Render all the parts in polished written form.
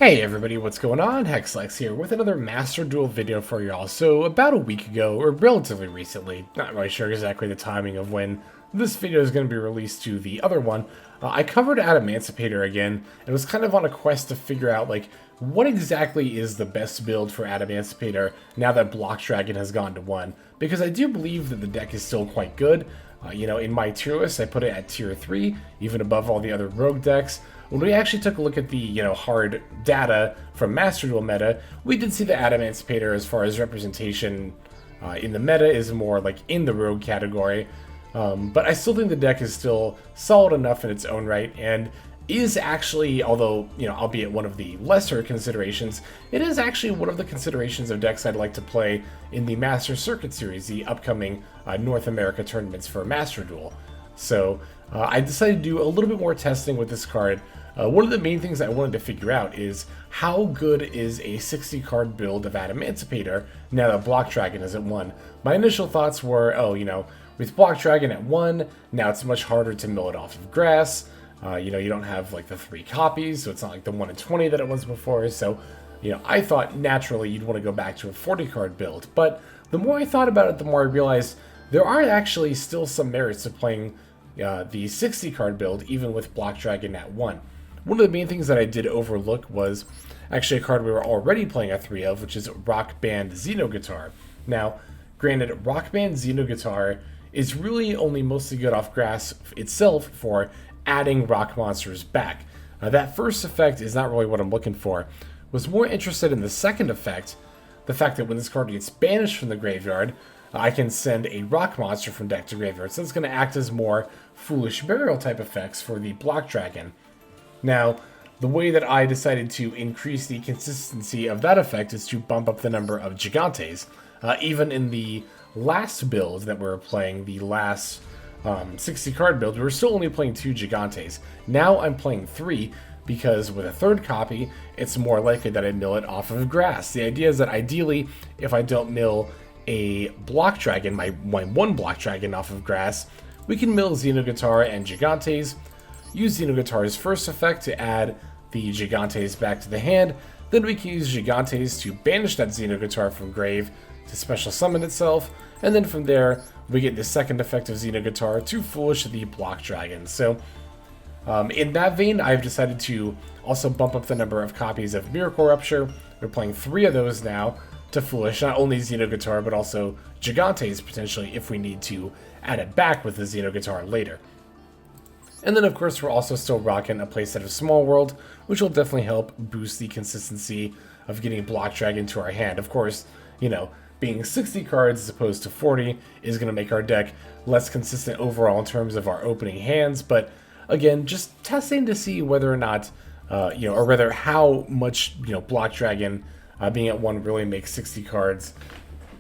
Hey everybody, what's going on? Hexlex here with another Master Duel video for y'all. So about a week ago, or relatively recently, not really sure exactly the timing of when this video is going to be released to the other one, I covered Adamancipator again, and was kind of on a quest to figure out like what exactly is the best build for Adamancipator now that Block Dragon has gone to 1, because I do believe that the deck is still quite good. In my tier list, I put it at tier 3, even above all the other rogue decks. When we actually took a look at the, hard data from Master Duel meta, we did see the Adamancipator as far as representation in the meta is more like in the rogue category. But I still think the deck is still solid enough in its own right, and is actually, although, albeit one of the lesser considerations, it is actually one of the considerations of decks I'd like to play in the Master Circuit series, the upcoming North America tournaments for Master Duel. So I decided to do a little bit more testing with this card. One of the main things I wanted to figure out is how good is a 60 card build of Adamancipator now that Block Dragon is at 1. My initial thoughts were, with Block Dragon at 1, now it's much harder to mill it off of grass. You don't have like the 3 copies, so it's not like the 1 in 20 that it was before. So, I thought naturally you'd want to go back to a 40 card build. But the more I thought about it, the more I realized there are actually still some merits to playing the 60 card build, even with Block Dragon at 1. One of the main things that I did overlook was actually a card we were already playing a 3 of, which is Rockband Xenoguitar. Now, granted, Rockband Xenoguitar is really only mostly good off grass itself for adding rock monsters back. That first effect is not really what I'm looking for. Was more interested in the second effect, the fact that when this card gets banished from the graveyard, I can send a rock monster from deck to graveyard. So it's going to act as more Foolish Burial type effects for the Block Dragon. Now, the way that I decided to increase the consistency of that effect is to bump up the number of Gigantes. Even in the last build that we were playing, the last 60 card build, we were still only playing 2 Gigantes. Now I'm playing 3, because with a third copy, it's more likely that I mill it off of grass. The idea is that ideally, if I don't mill a Block Dragon, my one Block Dragon off of grass, we can mill Xenoguitar and Gigantes, use Xenoguitar's first effect to add the Gigantes back to the hand, then we can use Gigantes to banish that Xenoguitar from grave to special summon itself, and then from there, we get the second effect of Xenoguitar to Foolish the Block Dragon. So, in that vein, I've decided to also bump up the number of copies of Miracle Rupture. We're playing 3 of those now to Foolish, not only Xenoguitar, but also Gigantes potentially if we need to add it back with the Xenoguitar later. And then, of course, we're also still rocking a playset of Small World, which will definitely help boost the consistency of getting Block Dragon to our hand. Of course, being 60 cards as opposed to 40 is going to make our deck less consistent overall in terms of our opening hands. But again, just testing to see whether or not, or rather how much, Block Dragon being at 1 really makes 60 cards.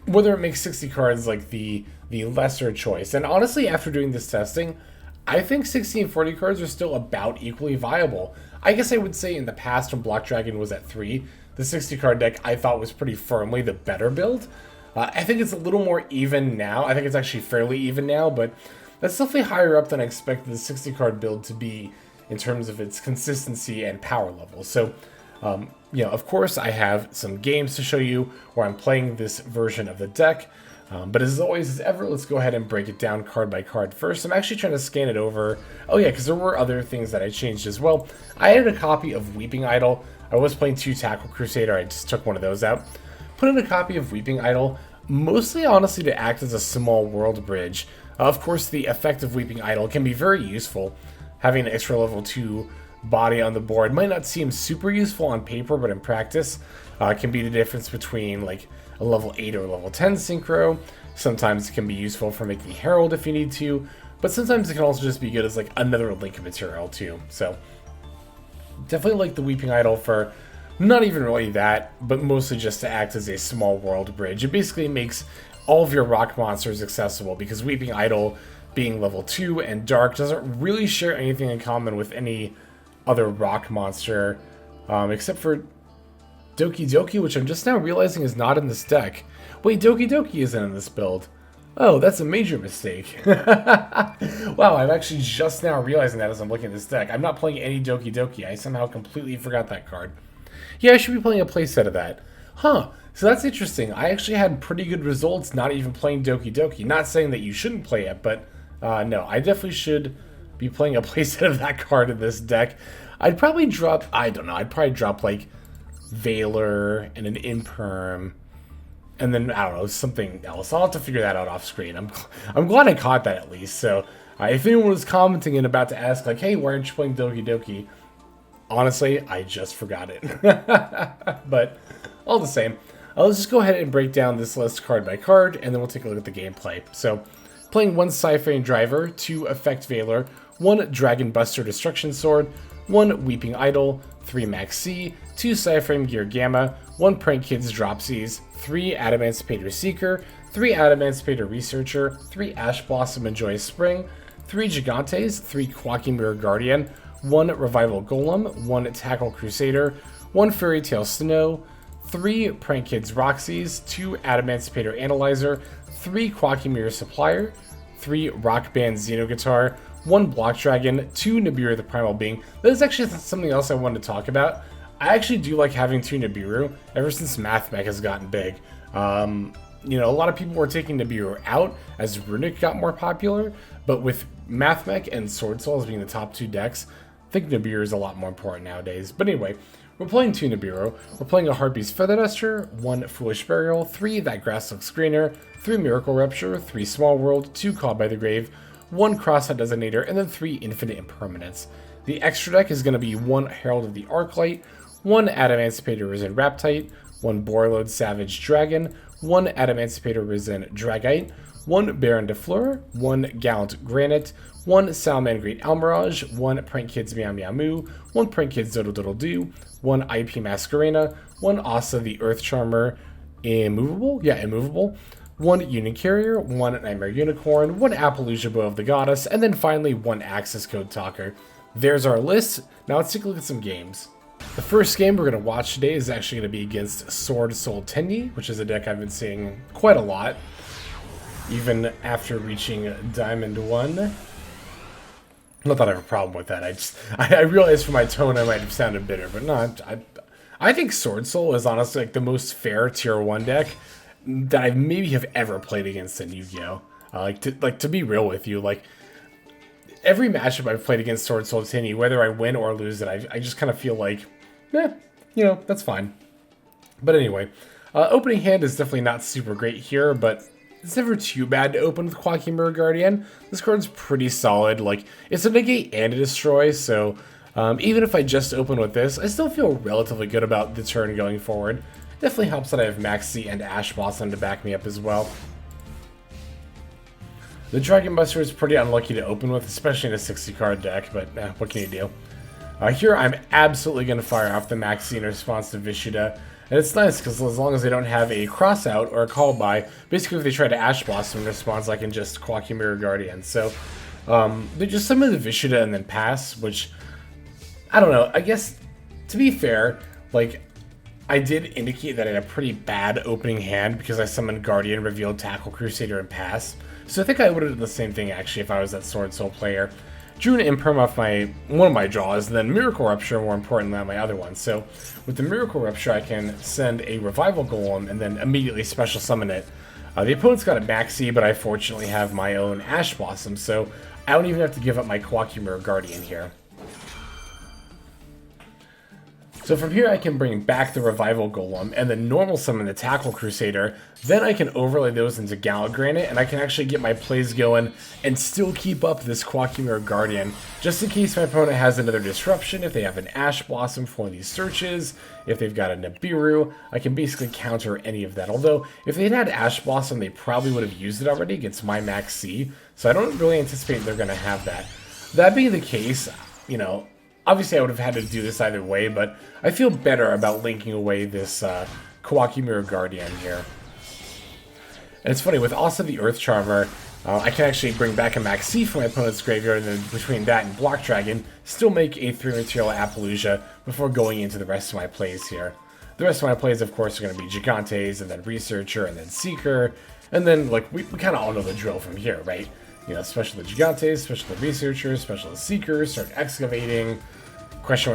Whether it makes 60 cards like the lesser choice. And honestly, after doing this testing, I think 60 and 40 cards are still about equally viable. I guess I would say in the past when Block Dragon was at 3, the 60 card deck I thought was pretty firmly the better build. I think it's a little more even now. I think it's actually fairly even now, but that's definitely higher up than I expected the 60 card build to be in terms of its consistency and power level. So, of course I have some games to show you where I'm playing this version of the deck. But as always, as ever, let's go ahead and break it down card by card first. I'm actually trying to scan it over. Oh yeah, because there were other things that I changed as well. I added a copy of Weeping Idol. I was playing 2 Tackle Crusader. I just took one of those out. Put in a copy of Weeping Idol, mostly honestly to act as a small world bridge. Of course, the effect of Weeping Idol can be very useful. Having an extra level 2 body on the board might not seem super useful on paper, but in practice can be the difference between like a level 8 or level 10 synchro. Sometimes it can be useful for making Herald if you need to, but sometimes it can also just be good as like another link material too. So definitely like the Weeping Idol for not even really that, but mostly just to act as a small world bridge. It basically makes all of your rock monsters accessible, because Weeping Idol being level 2 and dark doesn't really share anything in common with any other rock monster, except for Doki Doki, which I'm just now realizing is not in this deck. Wait, Doki Doki isn't in this build. Oh, that's a major mistake. Wow, I'm actually just now realizing that as I'm looking at this deck. I'm not playing any Doki Doki. I somehow completely forgot that card. Yeah, I should be playing a playset of that. Huh. So that's interesting. I actually had pretty good results not even playing Doki Doki. Not saying that you shouldn't play it, but no, I definitely should be playing a playset of that card in this deck. I'd probably drop, I don't know, I'd probably drop like Valor and an Imperm, and then, I don't know, something else. I'll have to figure that out off screen. I'm glad I caught that at least. So if anyone was commenting and about to ask, like, hey, why aren't you playing Doki Doki? Honestly, I just forgot it. But all the same, let's just go ahead and break down this list card by card, and then we'll take a look at the gameplay. So, playing 1 PSY-Frame Driver, 2 Effect Valor, 1 Dragon Buster Destruction Sword, 1 Weeping Idol, 3 Maxx, 2 PSY-Framegear Gamma, 1 Prank-Kids Dropsies, 3 Adamancipator Seeker, 3 Adamancipator Researcher, 3 Ash Blossom and Joyous Spring, 3 Gigantes, 3 Koa'ki Mirror Guardian, 1 Revival Golem, 1 Tackle Crusader, 1 Fairy Tale Snow, 3 Prank-Kids Rocksies, 2 Adamancipator Analyzer, 3 Koa'ki Mirror Supplier, 3 Rockband Xenoguitar, 1 Block Dragon, 2 Nibiru the Primal Being. That is actually something else I wanted to talk about. I actually do like having 2 Nibiru ever since MathMech has gotten big. You know, a lot of people were taking Nibiru out as Runic got more popular, but with MathMech and Sword Soul as being the top 2 decks, I think Nibiru is a lot more important nowadays. But anyway, we're playing 2 Nibiru. We're playing a Harpie's Feather Duster, 1 Foolish Burial, 3 That Grass Looks Greener, 3 Miracle Rupture, 3 Small World, 2 Called by the Grave, 1 Crossout Designator, and then 3 Infinite Impermanence. The extra deck is going to be 1 Herald of the Arclight, 1 Adamancipator Risen Raptite, 1 Borreload Savage Dragon, 1 Adamancipator Risen Dragite, 1 Baron de Fleur, 1 Gallant Granite, 1 Salman Great Almirage, 1 Prank-Kids Meow Meow Moo, 1 Prank-Kids Doodle Doodle Doo, 1 IP Masquerena, 1 Asa the Earth Charmer, Immovable? Yeah, Immovable. 1 Unicarrier, 1 Nightmare Unicorn, 1 Appaloosa Bow of the Goddess, and then finally 1 Access Code Talker. There's our list. Now let's take a look at some games. The first game we're going to watch today is actually going to be against Sword Soul Tenyi, which is a deck I've been seeing quite a lot, even after reaching Diamond 1. Not that I have a problem with that. I realized from my tone I might have sounded bitter, but no, I think Sword Soul is honestly like the most fair tier 1 deck that I maybe have ever played against in Yu-Gi-Oh! To be real with you, like every matchup I've played against Sword Soul Tenyi, whether I win or lose it, I just kind of feel like, you know, that's fine. But anyway, opening hand is definitely not super great here, but it's never too bad to open with Koa'ki Mirror Guardian. This card's pretty solid. Like, it's a negate and a destroy, so even if I just open with this, I still feel relatively good about the turn going forward. Definitely helps that I have Maxx and Ash Blossom to back me up as well. The Dragon Buster is pretty unlucky to open with, especially in a 60-card deck, but what can you do? Here I'm absolutely going to fire off the Maxx in response to Vishuda. And it's nice because as long as they don't have a Crossout or a Call By, basically if they try to Ash Blossom in response, I can just Koa'ki Mirror Guardian. So they just summon the Vishuda and then pass, which, I don't know, I guess, to be fair, like, I did indicate that I had a pretty bad opening hand because I summoned Guardian, revealed Tackle Crusader, and pass. So I think I would have done the same thing actually if I was that Sword Soul player. Drew an Imperm off one of my draws, and then Miracle Rupture more important than my other one. So with the Miracle Rupture, I can send a Revival Golem and then immediately special summon it. The opponent's got a Maxx, but I fortunately have my own Ash Blossom, so I don't even have to give up my Koa'ki Mirror Guardian here. So from here I can bring back the Revival Golem and then normal summon the Tackle Crusader. Then I can overlay those into Gallant Granite and I can actually get my plays going and still keep up this Koa'ki Mirror Guardian. Just in case my opponent has another disruption, if they have an Ash Blossom for one of these searches, if they've got a Nibiru, I can basically counter any of that. Although, if they'd had Ash Blossom, they probably would have used it already against my Maxx, so I don't really anticipate they're going to have that. That being the case, you know, obviously I would have had to do this either way, but I feel better about linking away this Koa'ki Mirror Guardian here. And it's funny, with also the Earth Charmer, I can actually bring back a Maxx from my opponent's graveyard, and then between that and Block Dragon, still make a 3-material Appaloosa before going into the rest of my plays here. The rest of my plays, of course, are going to be Gigantes, and then Researcher, and then Seeker, and then, like, we kind of all know the drill from here, right? You know, special the Gigantes, special the Researcher, special the Seeker, start excavating, question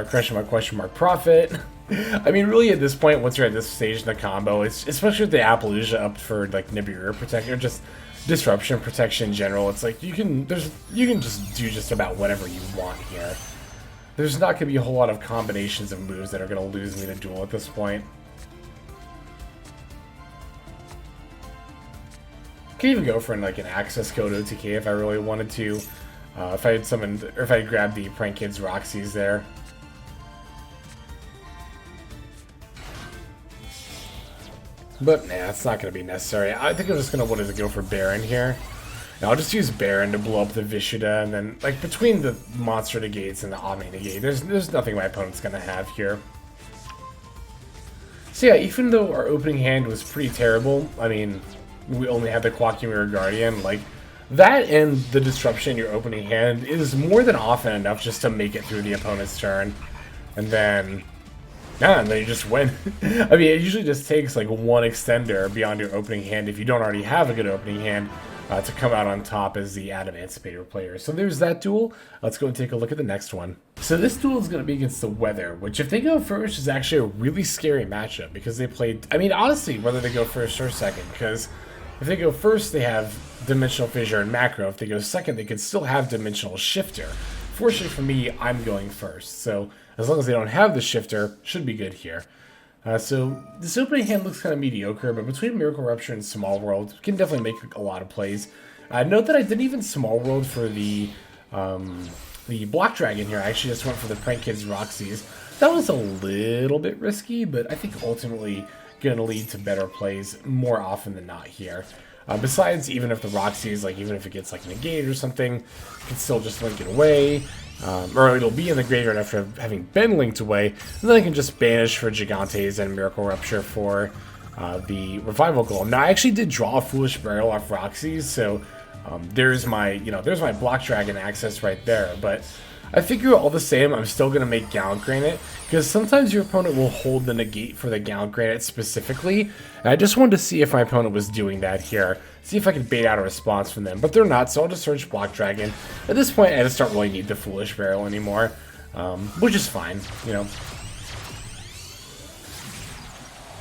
mark, Profit. I mean, really, at this point, once you're at this stage in the combo, it's especially with the Appaloosa up for like Nibiru protection or just disruption protection in general. It's like you can just do just about whatever you want here. There's not going to be a whole lot of combinations of moves that are going to lose me the duel at this point. Could even go for like an access code OTK if I really wanted to. If I had summoned, or if I had grabbed the Prank-Kids Rocksies there. But nah, it's not going to be necessary. I think I'm just going to want to go for Baron here. Now I'll just use Baron to blow up the Vishuda, and then like between the monster negates and the Omni negate, there's nothing my opponent's going to have here. So yeah, even though our opening hand was pretty terrible, I mean, we only had the Koa'ki Mirror Guardian, like that and the disruption in your opening hand is more than often enough just to make it through the opponent's turn. And then you just win. I mean, it usually just takes like one extender beyond your opening hand if you don't already have a good opening hand to come out on top as the Adamancipator player. So there's that duel. Let's go and take a look at the next one. So this duel is going to be against the Weather, which if they go first is actually a really scary matchup because they played, I mean, honestly, whether they go first or second, because if they go first, they have Dimensional Fissure and Macro. If they go second, they could still have Dimensional Shifter. Fortunately for me, I'm going first. So as long as they don't have the Shifter, should be good here. So this opening hand looks kind of mediocre, but between Miracle Rupture and Small World, can definitely make a lot of plays. Note that I didn't even Small World for the Block Dragon here. I actually just went for the Prank-Kids Rocksies. That was a little bit risky, but I think ultimately going to lead to better plays more often than not here. Besides, even if the Rocksies, like even if it gets like negated or something, you can still just link it away. Or it'll be in the graveyard after having been linked away. And then I can just banish for Gigantes and Miracle Rupture for the Revival Golem. Now, I actually did draw a Foolish Burial off Rocksies, so there's my Block Dragon access right there. But I figure all the same, I'm still going to make Gallant Granite, because sometimes your opponent will hold the negate for the Gallant Granite specifically, and I just wanted to see if my opponent was doing that here, see if I could bait out a response from them, but they're not, so I'll just search Block Dragon. At this point, I just don't really need the Foolish Barrel anymore, which is fine, you know.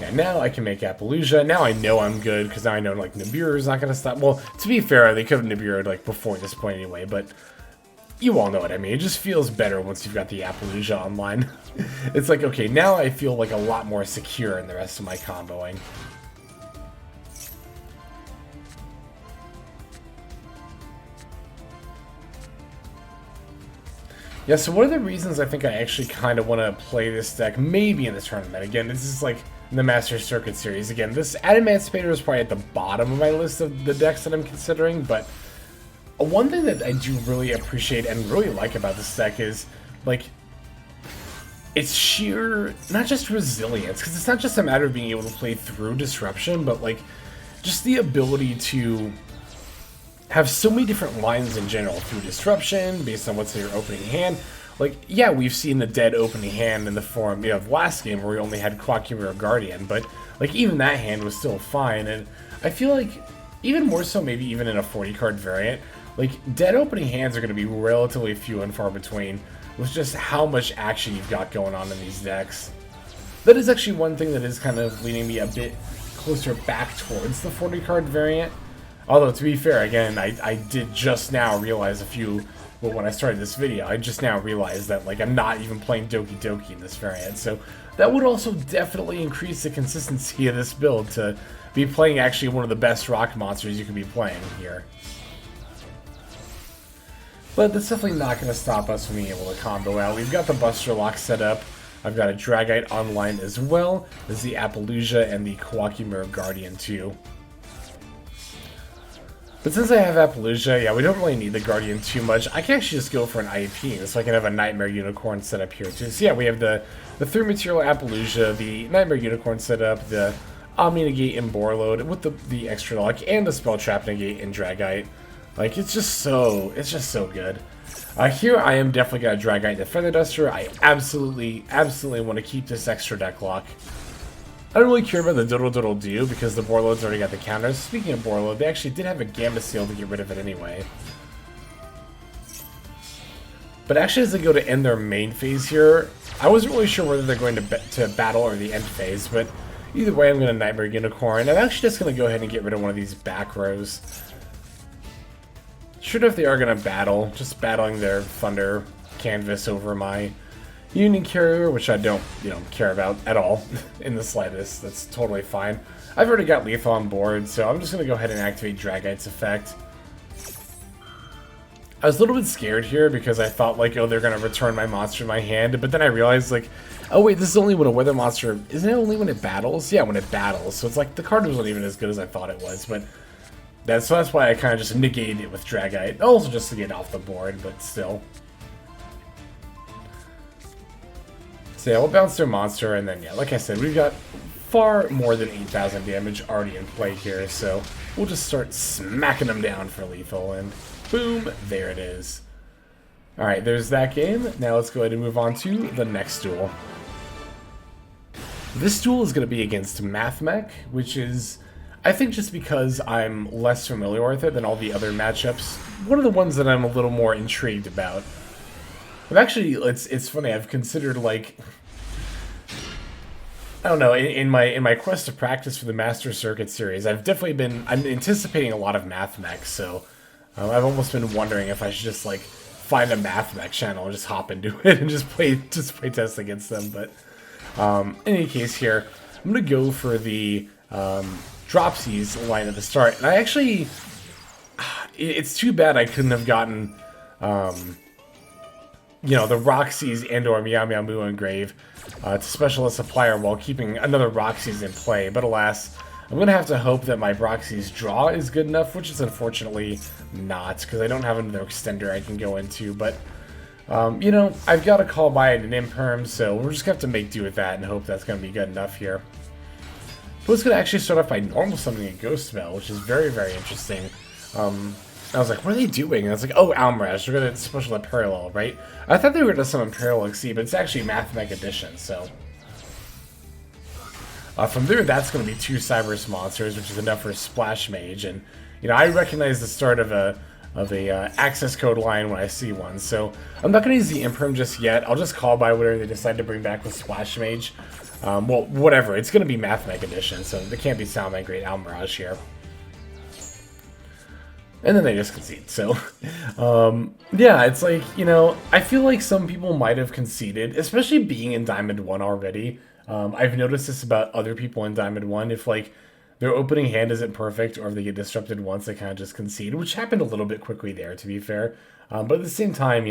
Yeah, now I can make Appaloosa. Now I know I'm good, because now I know, like, Nibiru is not going to stop. Well, to be fair, they could have Nibiru'd, like, before this point anyway, but you all know what I mean. It just feels better once you've got the Appaloosa online. It's like, okay, now I feel like a lot more secure in the rest of my comboing. Yeah, so one of the reasons I think I actually kind of want to play this deck, maybe in this tournament, again, this is like the Master Circuit series. Again, this Adamancipator is probably at the bottom of my list of the decks that I'm considering, but one thing that I do really appreciate and really like about this deck is, like, it's sheer, not just resilience, because it's not just a matter of being able to play through disruption, but, like, just the ability to have so many different lines in general through disruption, based on what's in your opening hand. Like, yeah, we've seen the dead opening hand in the form of last game where we only had Koa'ki Mirror Guardian, but, like, even that hand was still fine, and I feel like, even more so maybe even in a 40-card variant, like, dead opening hands are going to be relatively few and far between with just how much action you've got going on in these decks. That is actually one thing that is kind of leading me a bit closer back towards the 40-card variant. Although, to be fair, again, I did just now realize well, when I started this video, I just now realized that, like, I'm not even playing Doki Doki in this variant. So that would also definitely increase the consistency of this build to be playing actually one of the best rock monsters you could be playing here. But that's definitely not going to stop us from being able to combo out. We've got the Buster Lock set up. I've got a Dragite online as well. There's the Appaloosa and the Koa'ki Mirror Guardian too. But since I have Appaloosa, yeah, we don't really need the Guardian too much. I can actually just go for an IEP, so I can have a Nightmare Unicorn set up here too. So yeah, we have the 3-material Appaloosa, the Nightmare Unicorn set up, the Omni Negate and Borload with the extra luck, and the Spell Trap Negate and Dragite. Like, it's just so good. Here I am definitely got a Dragite and a Feather Duster. I absolutely want to keep this extra deck lock. I don't really care about the Doodle Doodle Do because the Borload's already got the counters. Speaking of Borload, they actually did have a Gamma Seal to get rid of it anyway. But actually, as they go to end their main phase here, I wasn't really sure whether they're going to battle or the end phase, but either way, I'm going to Nightmare Unicorn. I'm actually just going to go ahead and get rid of one of these back rows. Sure enough, they are going to battle, just battling their Thunder canvas over my Union Carrier, which I don't, care about at all in the slightest. That's totally fine. I've already got Lethal on board, so I'm just going to go ahead and activate Dragite's effect. I was a little bit scared here because I thought, like, oh, they're going to return my monster in my hand, but then I realized, like, oh wait, this is only when a weather monster, isn't it only when it battles? Yeah, when it battles, so it's like the card wasn't even as good as I thought it was, but that's why I kind of just negated it with Dragite, also just to get off the board, but still. So yeah, we'll bounce their monster, and then yeah, like I said, we've got far more than 8,000 damage already in play here, so we'll just start smacking them down for lethal, and boom, there it is. Alright, there's that game. Now let's go ahead and move on to the next duel. This duel is going to be against Mathmech, which is, I think just because I'm less familiar with it than all the other matchups, one of the ones that I'm a little more intrigued about. I've actually, it's funny, I've considered, like, I don't know, in my quest to practice for the Master Circuit series, I'm anticipating a lot of Mathmech, so I've almost been wondering if I should just, like, find a Mathmech channel and just hop into it and just play test against them, but in any case here, I'm going to go for the Dropsies line at the start, and I actually, it's too bad I couldn't have gotten, the Rocksies and or Meow Meow Moo Engrave to special a Supplier while keeping another Rocksies in play, but alas, I'm going to have to hope that my Rocksies draw is good enough, which is unfortunately not, because I don't have another extender I can go into, but, I've got to call by an Imperm, so we're just going to have to make do with that and hope that's going to be good enough here. But it's going to actually start off by normal summoning a Ghost Spell, which is very, very interesting. I was like, what are they doing? And I was like, oh, Almirage, they're going to special that Parallel, right? I thought they were going to summon Parallel Exceed, but it's actually Mathmech Edition, so. From there, that's going to be 2 Cyberus monsters, which is enough for Splash Mage, and, I recognize the start of a access code line when I see one, so I'm not going to use the Imperm just yet. I'll just call by whatever they decide to bring back with Splash Mage. Well, whatever, it's going to be Mathmech Edition, so they can't be Soundman Great Almirage here. And then they just concede, so, yeah, it's like, I feel like some people might have conceded, especially being in Diamond 1 already. I've noticed this about other people in Diamond 1, if, like, their opening hand isn't perfect, or if they get disrupted once, they kind of just concede, which happened a little bit quickly there, to be fair. But at the same time,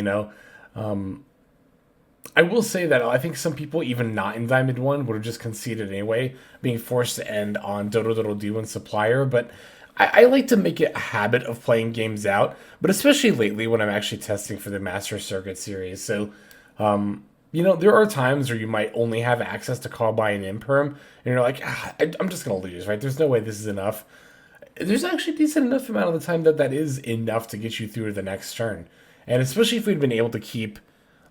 I will say that I think some people, even not in Diamond 1, would have just conceded anyway, being forced to end on Dodo Dodo Do and Supplier, but I like to make it a habit of playing games out, but especially lately when I'm actually testing for the Master Circuit series. So, there are times where you might only have access to call by an Imperm, and you're like, I'm just going to lose, right? There's no way this is enough. There's actually a decent enough amount of the time that is enough to get you through to the next turn. And especially if we'd been able to keep,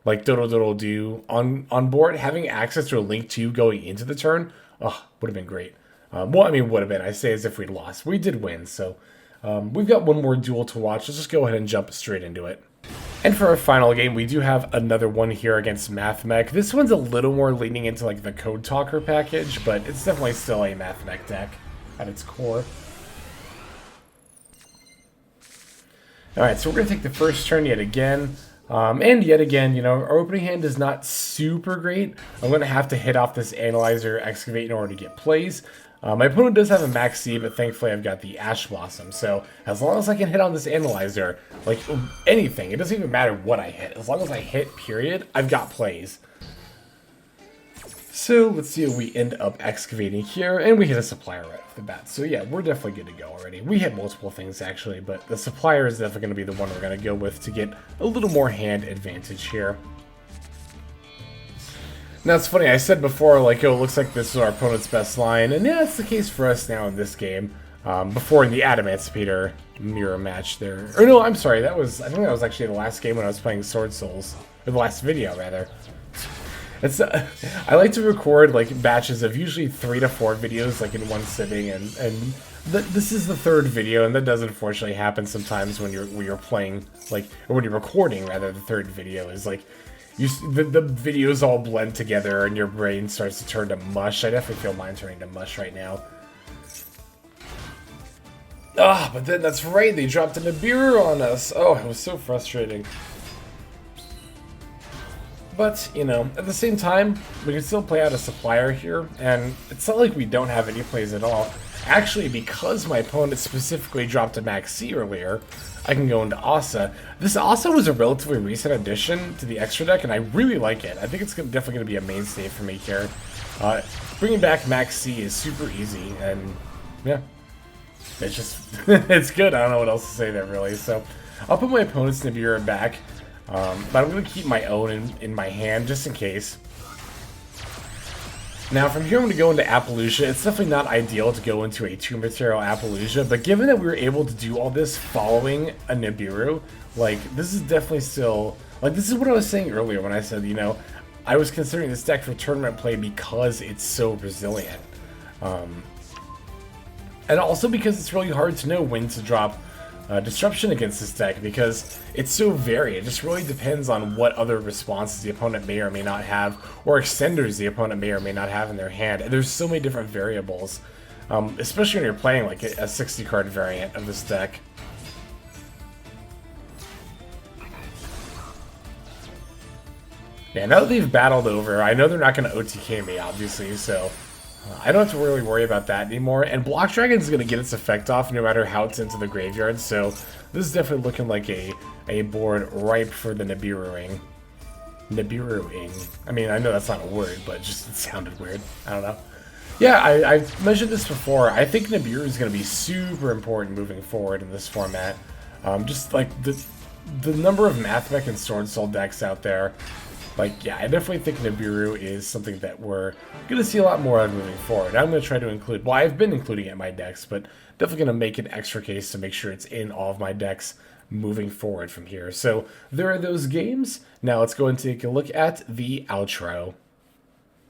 like, Dodo Dodo Do on board, having access to a Link 2 going into the turn, would have been great. Would have been. I say as if we'd lost. We did win, so we've got one more duel to watch. Let's just go ahead and jump straight into it. And for our final game, we do have another one here against Mathmech. This one's a little more leaning into, like, the Code Talker package, but it's definitely still a Mathmech deck at its core. Alright, so we're going to take the first turn yet again. And yet again, our opening hand is not super great. I'm going to have to hit off this Analyzer Excavate in order to get plays. My opponent does have a Maxx C, but thankfully I've got the Ash Blossom, so as long as I can hit on this Analyzer, like anything, it doesn't even matter what I hit. As long as I hit, period, I've got plays. So let's see if we end up excavating here, and we hit a Supplier right off the bat. So yeah, we're definitely good to go already. We hit multiple things actually, but the Supplier is definitely going to be the one we're going to go with to get a little more hand advantage here. Now, it's funny, I said before, like, oh, it looks like this is our opponent's best line, and yeah, it's the case for us now in this game. Before in the Adamancipator mirror match there. Or no, I'm sorry, I think that was actually the last game when I was playing Sword Souls. Or the last video, rather. It's, I like to record, like, batches of usually 3 to 4 videos, like, in one sitting, and this is the third video, and that does unfortunately happen sometimes when you're playing, like, or when you're recording, rather, the third video is, like, the videos all blend together and your brain starts to turn to mush. I definitely feel mine turning to mush right now. Ah, but then that's right, they dropped a Nibiru on us. Oh, it was so frustrating. But, you know, at the same time, we can still play out a Supplier here, and it's not like we don't have any plays at all. Actually, because my opponent specifically dropped a Maxx earlier, I can go into Asa. This Asa was a relatively recent addition to the extra deck, and I really like it. I think it's definitely going to be a mainstay for me here. Bringing back Maxx is super easy, and yeah, it's just, it's good. I don't know what else to say there, really. So, I'll put my opponent's Nibiru back. But I'm going to keep my own in my hand, just in case. Now, from here I'm going to go into Appaloosa. It's definitely not ideal to go into a 2-material Appaloosa, but given that we were able to do all this following a Nibiru, like, this is definitely still... Like, this is what I was saying earlier when I said, you know, I was considering this deck for tournament play because it's so resilient. And also because it's really hard to know when to drop Disruption against this deck, because it's so varied. It just really depends on what other responses the opponent may or may not have, or extenders the opponent may or may not have in their hand. And there's so many different variables, especially when you're playing like a 60-card variant of this deck. Yeah, now that they've battled over, I know they're not going to OTK me, obviously, so I don't have to really worry about that anymore. And Block Dragon is going to get its effect off no matter how it's into the graveyard, so this is definitely looking like a board ripe for the Nibiruing. Nibiruing. I mean, I know that's not a word, but just it sounded weird. I don't know. Yeah, I've mentioned this before. I think Nibiru is going to be super important moving forward in this format. Just like the number of Mathmech and Sword Soul decks out there. Like, yeah, I definitely think Nibiru is something that we're going to see a lot more of moving forward. I'm going to try to include, well, I've been including it in my decks, but definitely going to make an extra case to make sure it's in all of my decks moving forward from here. So there are those games. Now let's go and take a look at the outro.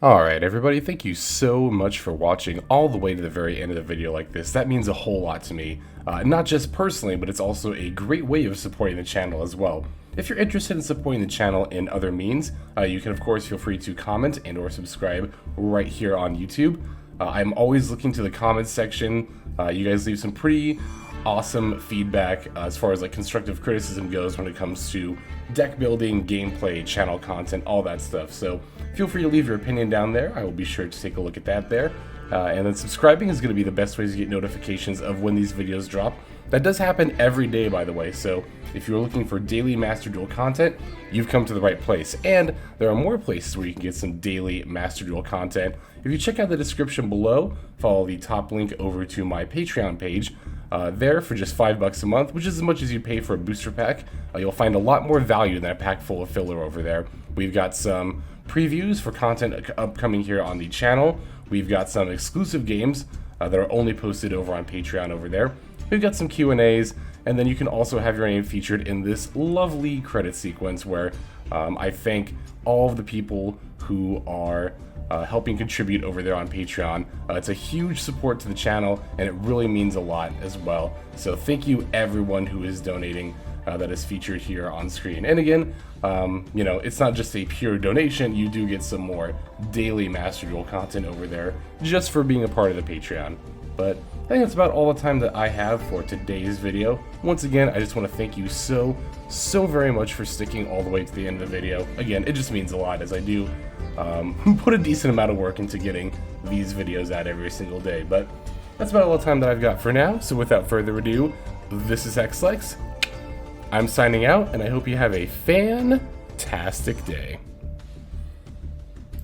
Alright everybody, thank you so much for watching all the way to the very end of the video like this. That means a whole lot to me. Not just personally, but it's also a great way of supporting the channel as well. If you're interested in supporting the channel in other means, you can of course feel free to comment and or subscribe right here on YouTube. I'm always looking to the comments section. You guys leave some pretty awesome feedback as far as like constructive criticism goes when it comes to deck building, gameplay, channel content, all that stuff. So feel free to leave your opinion down there. I will be sure to take a look at that there. And then subscribing is going to be the best way to get notifications of when these videos drop. That does happen every day, by the way, so if you're looking for daily Master Duel content, you've come to the right place. And there are more places where you can get some daily Master Duel content. If you check out the description below, follow the top link over to my Patreon page. There, for just $5 a month, which is as much as you pay for a booster pack, you'll find a lot more value than a pack full of filler over there. We've got some previews for content upcoming here on the channel. We've got some exclusive games that are only posted over on Patreon over there. We've got some Q&As, and then you can also have your name featured in this lovely credit sequence where I thank all of the people who are helping contribute over there on Patreon. It's a huge support to the channel, and it really means a lot as well. So thank you everyone who is donating that is featured here on screen. And again, you know, it's not just a pure donation, you do get some more daily Master Duel content over there just for being a part of the Patreon. But I think that's about all the time that I have for today's video. Once again, I just want to thank you so very much for sticking all the way to the end of the video. Again, it just means a lot, as I do put a decent amount of work into getting these videos out every single day. But that's about all the time that I've got for now, so without further ado, this is Xlex. I'm signing out, and I hope you have a fantastic day.